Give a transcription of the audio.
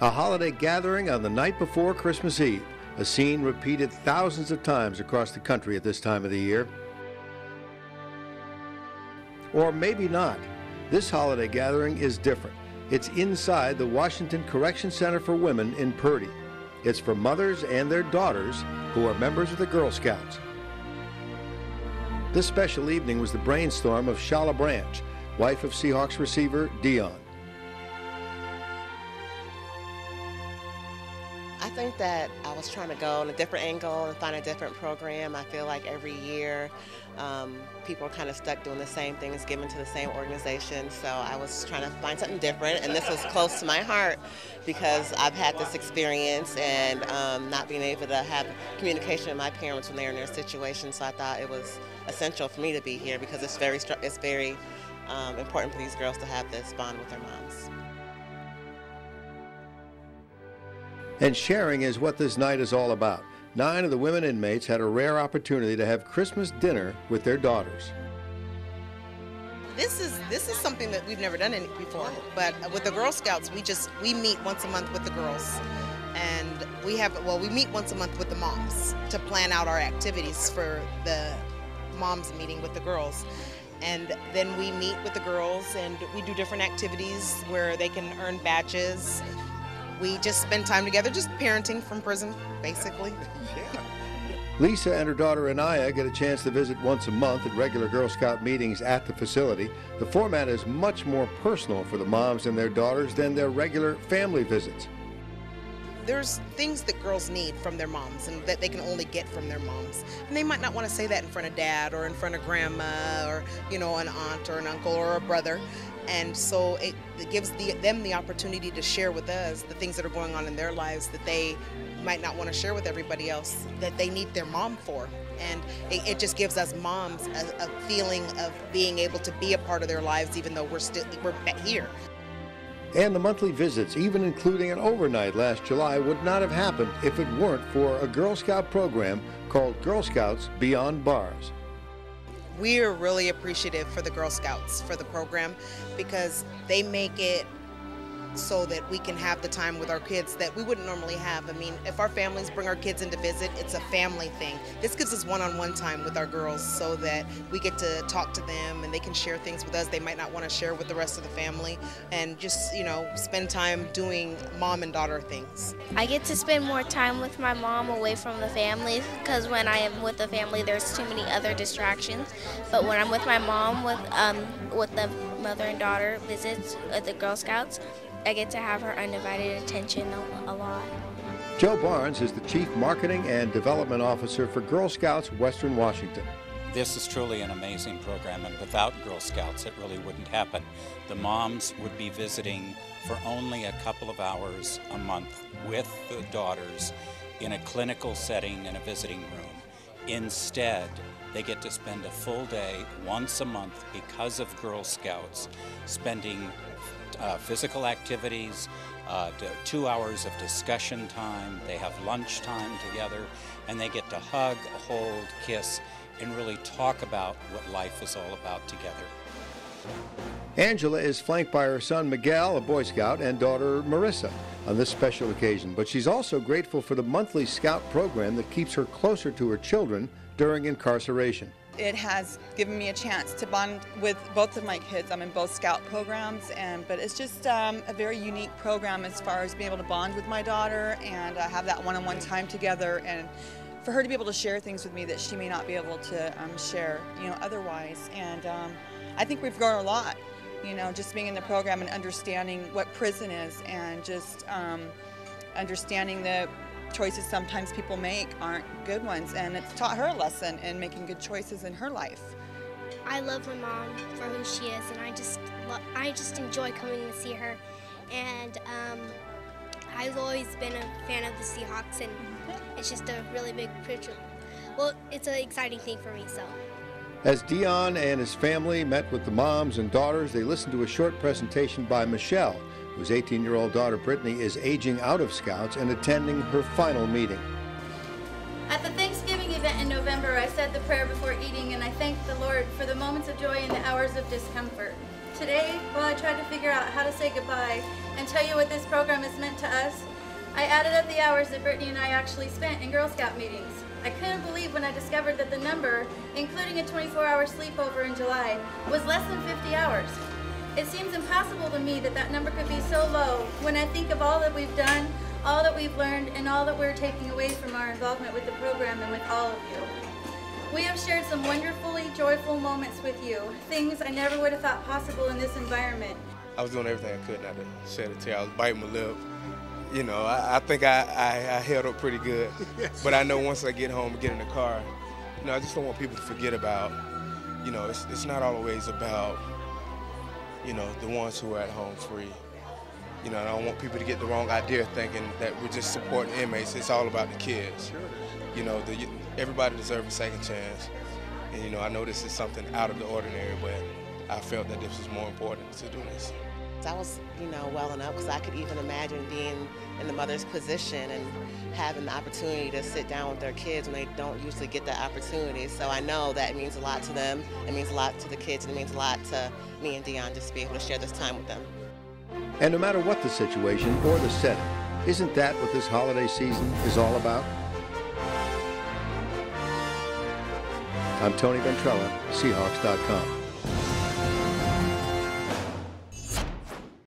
A holiday gathering on the night before Christmas Eve, a scene repeated thousands of times across the country at this time of the year. Or maybe not. This holiday gathering is different. It's inside the Washington Correction Center for Women in Purdy. It's for mothers and their daughters who are members of the Girl Scouts. This special evening was the brainstorm of Chola Branch, wife of Seahawks receiver Deion. I think that I was trying to go on a different angle and find a different program. I feel like every year people are kind of stuck doing the same things, given to the same organization. So I was trying to find something different, and this was close to my heart because I've had this experience and not being able to have communication with my parents when they're in their situation. So I thought it was essential for me to be here because it's very important for these girls to have this bond with their moms. And sharing is what this night is all about. 9 of the women inmates had a rare opportunity to have Christmas dinner with their daughters. This is something that we've never done before, but with the Girl Scouts, we meet once a month with the girls, and we meet once a month with the moms to plan out our activities for the moms meeting with the girls. And then we meet with the girls and we do different activities where they can earn badges. We just spend time together, just parenting from prison, basically. Lisa and her daughter Anaya get a chance to visit once a month at regular Girl Scout meetings at the facility. The format is much more personal for the moms and their daughters than their regular family visits. There's things that girls need from their moms and that they can only get from their moms. And they might not want to say that in front of dad or in front of grandma or, an aunt or an uncle or a brother. And so it gives them the opportunity to share with us the things that are going on in their lives that they might not want to share with everybody else, that they need their mom for. And it just gives us moms a feeling of being able to be a part of their lives even though we're here. And the monthly visits, even including an overnight last July, would not have happened if it weren't for a Girl Scout program called Girl Scouts Beyond Bars. We are really appreciative for the Girl Scouts for the program because they make it so that we can have the time with our kids that we wouldn't normally have. I mean, if our families bring our kids in to visit, it's a family thing. This gives us one-on-one time with our girls so that we get to talk to them and they can share things with us they might not want to share with the rest of the family, and just, spend time doing mom and daughter things. I get to spend more time with my mom away from the family because when I am with the family there's too many other distractions. But when I'm with my mom with the mother and daughter visits at the Girl Scouts, I get to have her undivided attention a lot. Joe Barnes is the Chief Marketing and Development Officer for Girl Scouts Western Washington. This is truly an amazing program, and without Girl Scouts it really wouldn't happen. The moms would be visiting for only a couple of hours a month with the daughters in a clinical setting in a visiting room. Instead, they get to spend a full day once a month because of Girl Scouts, spending physical activities, 2 hours of discussion time. They have lunch time together, and they get to hug, hold, kiss, and really talk about what life is all about together. Angela is flanked by her son Miguel, a Boy Scout, and daughter Marissa on this special occasion, but she's also grateful for the monthly Scout program that keeps her closer to her children during incarceration. It has given me a chance to bond with both of my kids. I'm in both Scout programs, but it's just a very unique program as far as being able to bond with my daughter and have that one-on-one time together, and for her to be able to share things with me that she may not be able to share, otherwise. And I think we've grown a lot, just being in the program and understanding what prison is, and just understanding the choices sometimes people make aren't good ones, and it's taught her a lesson in making good choices in her life. I love my mom for who she is, and I just enjoy coming to see her. And I've always been a fan of the Seahawks, and it's just a really big picture. Well, it's an exciting thing for me, so. As Deion and his family met with the moms and daughters, they listened to a short presentation by Michelle, whose 18-year-old daughter Brittany is aging out of Scouts and attending her final meeting. At the Thanksgiving event in November, I said the prayer before eating, and I thanked the Lord for the moments of joy and the hours of discomfort. Today, while I tried to figure out how to say goodbye and tell you what this program has meant to us, I added up the hours that Brittany and I actually spent in Girl Scout meetings. I couldn't believe when I discovered that the number, including a 24-hour sleepover in July, was less than 50 hours. It seems impossible to me that that number could be so low when I think of all that we've done, all that we've learned, and all that we're taking away from our involvement with the program and with all of you. We have shared some wonderfully joyful moments with you, things I never would have thought possible in this environment. I was doing everything I could not to shed a tear. I was biting my lip. You know, I think I held up pretty good. Yes. But I know once I get home and get in the car, you know, I just don't want people to forget about, you know, it's not always about, you know, the ones who are at home free. You know, I don't want people to get the wrong idea thinking that we're just supporting inmates. It's all about the kids. Sure. You know, everybody deserves a second chance. And, you know, I know this is something out of the ordinary, but I felt that this was more important to do this. I was, you know, welling up because I could even imagine being in the mother's position and having the opportunity to sit down with their kids when they don't usually get that opportunity. So I know that it means a lot to them, it means a lot to the kids, and it means a lot to me and Deion just to be able to share this time with them. And no matter what the situation or the setting, isn't that what this holiday season is all about? I'm Tony Ventrella, Seahawks.com.